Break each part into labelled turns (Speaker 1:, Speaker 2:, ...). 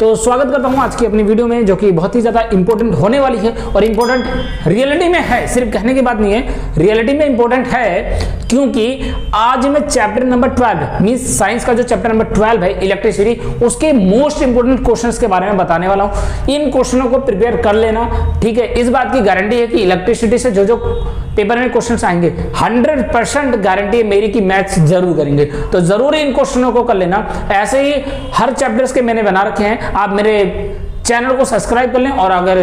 Speaker 1: तो स्वागत करता हूं आज की अपनी वीडियो में, जो कि बहुत ही ज्यादा इंपॉर्टेंट होने वाली है और इंपॉर्टेंट रियलिटी में है, सिर्फ कहने की बात नहीं है, रियलिटी में इंपॉर्टेंट है। क्योंकि आज मैं चैप्टर नंबर 12 मींस साइंस का जो चैप्टर नंबर 12 है इलेक्ट्रिसिटी, उसके मोस्ट इंपोर्टेंट क्वेश्चंस के बारे में बताने वाला हूं। इन क्वेश्चनों को प्रिपेयर कर लेना, ठीक है। इस बात की गारंटी है कि इलेक्ट्रिसिटी से जो जो पेपर में क्वेश्चंस आएंगे 100% गारंटी है मेरी कि मैथ्स जरूर करेंगे, तो जरूर इन क्वेश्चनों को कर लेना। ऐसे ही हर चैप्टर्स के मैंने बना रखे हैं, आप मेरे चैनल को सब्सक्राइब कर लें। और अगर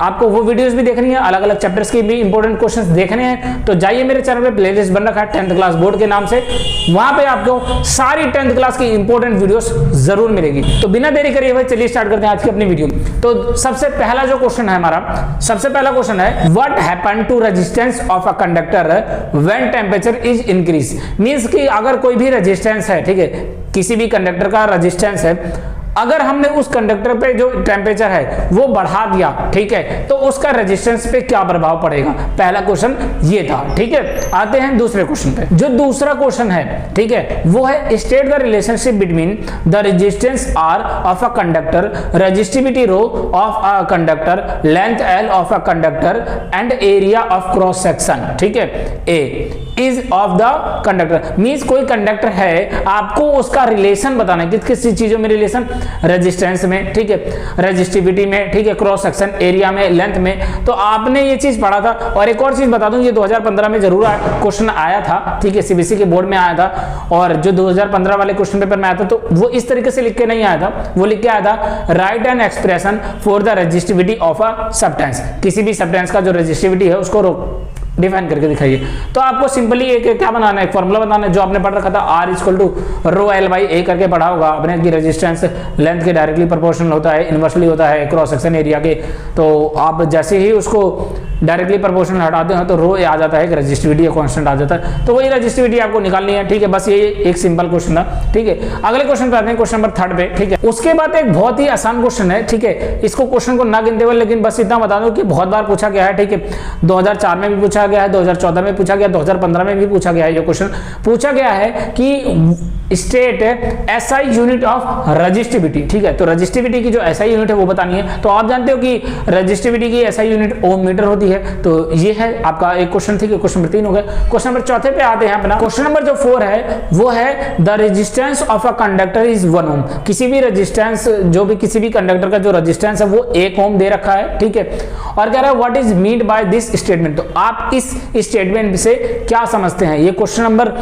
Speaker 1: आपको वो वीडियोस भी देखनी है, अलग अलग चैप्टर्स की भी इंपॉर्टेंट क्वेश्चंस देखने हैं, तो जाइए मेरे चैनल पे, प्लेलिस्ट बन रखा है 10th क्लास बोर्ड के नाम से, वहां पे आपको सारी 10th क्लास की इंपॉर्टेंट वीडियोस जरूर मिलेगी। तो बिना देरी करे हुए चलिए स्टार्ट करते हैं आज की अपनी वीडियो। तो सबसे पहला जो क्वेश्चन है हमारा, सबसे पहला क्वेश्चन है what happen to resistance of a conductor when temperature is increase. Means कि अगर कोई भी रेजिस्टेंस है, ठीक है, किसी भी कंडक्टर का रेजिस्टेंस है, अगर हमने उस कंडक्टर पे जो टेम्परेचर है वो बढ़ा दिया, ठीक है, तो उसका रेजिस्टेंस पे क्या प्रभाव पड़ेगा। पहला क्वेश्चन ये था, ठीक है। आते हैं दूसरे क्वेश्चन पे। जो दूसरा क्वेश्चन है, ठीक है, वो है state the relationship between the resistance R of a conductor, resistivity rho of a conductor, length L of a conductor and area of cross section, ठीक है, A is of the conductor. Means कोई conductor है, आपको उसका relation बताना है, किस चीजों में रिलेशन, रेजिस्टेंस में, ठीक है, रेजिस्टिविटी में, ठीक है, क्रॉस सेक्शन एरिया में, लेंथ में। तो आपने ये चीज पढ़ा था। और एक और चीज बता दूं, ये 2015 में जरूर क्वेश्चन आया था, ठीक है, सीबीएसई के बोर्ड में आया था। और जो 2015 वाले क्वेश्चन पेपर में आया था, तो वो इस तरीके से लिख के नहीं आया था, वो लिख के आया था right an expression for the resistivity of a substance. किसी भी सबस्टेंस का जो रेजिस्टिविटी है उसको डिफाइन करके दिखाइए। तो आपको सिंपली एक क्या बनाना है, एक फॉर्मूला बनाना है, जो आपने पढ़ रखा था R equal to rho L by A करके पढ़ा होगा आपने, कि रेजिस्टेंस लेंथ के डायरेक्टली प्रोपोर्शनल होता है, इनवर्सली होता है क्रॉस सेक्शन एरिया के। तो आप जैसे ही उसको डायरेक्टली प्रोपोर्शनल हटाते हैं तो रो आ जाता है, रेजिस्टिविटी कांस्टेंट आ जाता है। तो वही रेजिस्टिविटी आपको निकालनी है, ठीक है। बस ये एक सिंपल क्वेश्चन था, ठीक है। अगले क्वेश्चन पे आते हैं, क्वेश्चन नंबर 3 पे, ठीक है। उसके बाद एक बहुत ही आसान क्वेश्चन है, ठीक है। इसको क्वेश्चन को ना गिनते हुए, लेकिन बस इतना बता दो कि बहुत बार पूछा गया है, ठीक है। 2004 में भी पूछा गया है, 2014 में पूछा गया, 2015 में भी पूछा गया है। ये क्वेश्चन पूछा गया है कि state SI unit of resistivity, ठीक है। तो रेजिस्टिविटी की जो एसआई यूनिट है वो बतानी है। तो आप जानते हो कि रेजिस्टिविटी की एसआई यूनिट ओम मीटर होती है। तो ये है आपका एक क्वेश्चन, ठीक है। क्वेश्चन नंबर 3 हो गया। क्वेश्चन नंबर 4 पे आते हैं अपना। क्वेश्चन नंबर जो 4 है वो है the resistance of a conductor is 1 ओम। किसी भी रेजिस्टेंस, जो भी किसी भी कंडक्टर का जो रेजिस्टेंस है वो 1 ओम दे रखा है, ठीक है। और कह रहा है what is mean by this statement. तो आप इस स्टेटमेंट से क्या समझते हैं। ये क्वेश्चन नंबर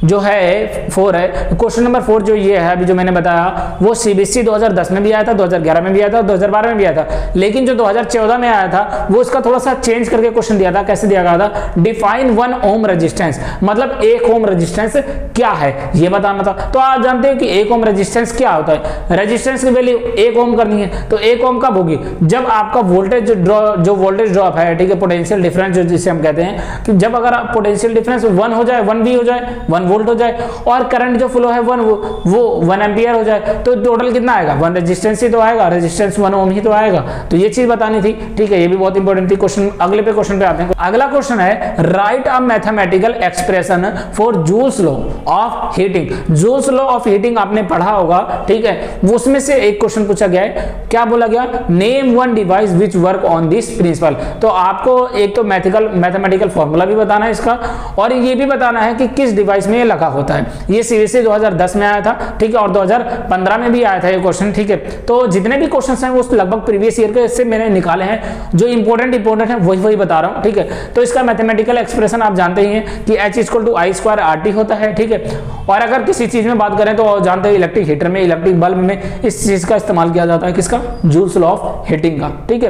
Speaker 1: जो है 4 है। क्वेश्चन नंबर 4 जो ये है अभी जो मैंने बताया, वो सीबीएसई 2010 में भी आया था, 2011 में भी आया था, 2012 में भी आया था। लेकिन जो 2014 में आया था वो इसका थोड़ा सा चेंज करके क्वेश्चन दिया था। कैसे दिया गया था, डिफाइन 1 ओम रेजिस्टेंस, मतलब 1 ओम रेजिस्टेंस क्या है ये बताना था। तो आप जानते हो कि 1 ओम रेजिस्टेंस क्या होता है। रेजिस्टेंस की वैल्यू 1 ओम करनी है, तो 1 ओम कब होगी, जब आपका वोल्टेज जो वोल्टेज ड्रॉप है, ठीक है, पोटेंशियल डिफरेंस जो जिसे हम कहते हैं, कि जब अगर पोटेंशियल डिफरेंस 1 हो जाए, 1 भी हो जाए, 1 वोल्ट हो जाए, और करंट जो फ्लो है वो 1 एम्पियर हो जाए, तो टोटल कितना आएगा, 1 रेजिस्टेंस ही तो आएगा, रेजिस्टेंस 1 ओम ही तो आएगा। तो ये चीज बतानी थी, ठीक है। ये भी बहुत इंपॉर्टेंट थी। क्वेश्चन अगले पे क्वेश्चन पे आते हैं। अगला क्वेश्चन है right a mathematical expression for joules law of heating. Joules law of heating आपने पढ़ा होगा, ठीक है। उसमें से एक क्वेश्चन पूछा गया है, क्या बोला गया, name 1 device which work on this principle. तो आपको एक तो मैथमेटिकल फॉर्मूला भी बताना है इसका, और ये भी बताना है कि किस डिवाइस में ये लगा होता है। ये सीबीएसई 2010 में आया था, ठीक है, और 2015 में भी आया था ये क्वेश्चन, ठीक है। तो जितने भी क्वेश्चंस हैं वो लगभग प्रीवियस ईयर के इससे मैंने निकाले हैं, जो इंपॉर्टेंट है वही बता रहा हूं, ठीक है। तो इसका मैथमेटिकल एक्सप्रेशन आप जानते ही हैं कि H equal to I square RT होता है, ठीक है। और अगर किसी चीज में बात करें तो जानते हैं इलेक्ट्रिक हीटर में, इलेक्ट्रिक बल्ब में इस चीज का इस्तेमाल किया जाता है, किसका, जूल्स लॉ ऑफ हीटिंग का, ठीक है।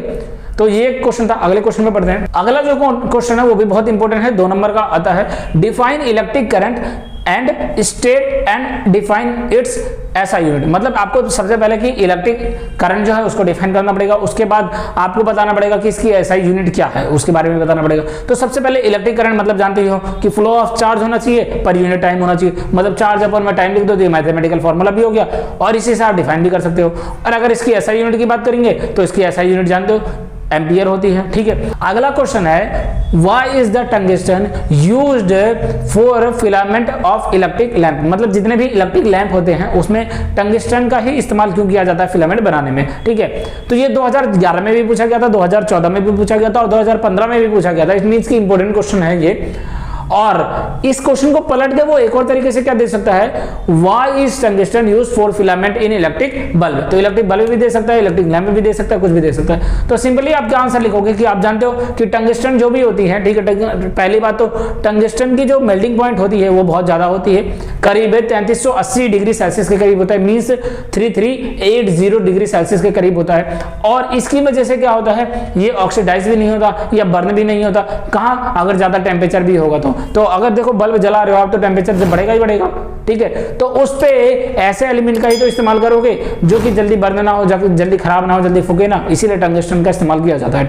Speaker 1: तो ये क्वेश्चन था। अगले क्वेश्चन में पढ़ते हैं। अगला जो क्वेश्चन है वो भी बहुत इंपॉर्टेंट है, 2 नंबर का आता है, define electric current and state and define it's SI unit. मतलब आपको सबसे पहले कि इलेक्ट्रिक करंट जो है उसको डिफाइन करना पड़ेगा, उसके बाद आपको बताना पड़ेगा कि इसकी एसआई यूनिट क्या है, उसके बारे में बताना पड़ेगा। तो सबसे पहले इलेक्ट्रिक करंट मतलब जानते ही हो कि फ्लो ऑफ चार्ज होना चाहिए पर यूनिट टाइम होना चाहिए। मतलब चार्ज अपन में टाइम लिख दो तो ये मैथमेटिकल फॉर्मूला भी हो गया और इसी से आप डिफाइन भी कर सकते हो। और अगर इसकी एसआई यूनिट की बात करेंगे तो इसकी एसआई यूनिट जानते हो एम्पियर होती है। ठीक है, अगला क्वेश्चन है why is the tungsten used for filament of electric lamp, मतलब जितने भी इलेक्ट्रिक लैंप होते हैं उसमें टंगस्टन का ही इस्तेमाल क्यों किया जाता है फिलामेंट बनाने में। ठीक है, तो ये 2011 में भी पूछा गया था, 2014 में भी पूछा गया था और 2015 में भी पूछा गया था। इट मींस की इंपॉर्टेंट क्वेश्चन है ये। और इस क्वेश्चन को पलट के वो एक और तरीके से क्या दे सकता है, why is tungsten used for filament in electric bulb, तो इलेक्ट्रिक बल्ब भी दे सकता है, इलेक्ट्रिक लैंप भी दे सकता है, कुछ भी दे सकता है। तो सिंपली आप क्या आंसर लिखोगे कि आप जानते हो कि टंगस्टन जो भी होती है, ठीक है, पहली बात तो टंगस्टन की जो मेल्टिंग पॉइंट होती है वो बहुत ज्यादा होती है, करीब 3380 डिग्री सेल्सियस के करीब होता है, मींस 3380 डिग्री सेल्सियस के करीब होता है। और इसकी वजह से क्या होता है, ये ऑक्सीडाइज भी नहीं होता या बर्न भी नहीं होता, कहां, अगर ज्यादा टेम्परेचर भी होगा तो अगर देखो बल्ब जला रहे हो आप तो टेम्परेचर से बढ़ेगा ही बढ़ेगा। ठीक है, तो उस पे ऐसे एलिमेंट का ही तो इस्तेमाल करोगे जो कि जल्दी बर्न ना हो, जल्दी खराब ना हो, जल्दी फूके ना, इसीलिए टंगस्टन का इस्तेमाल किया जाता है।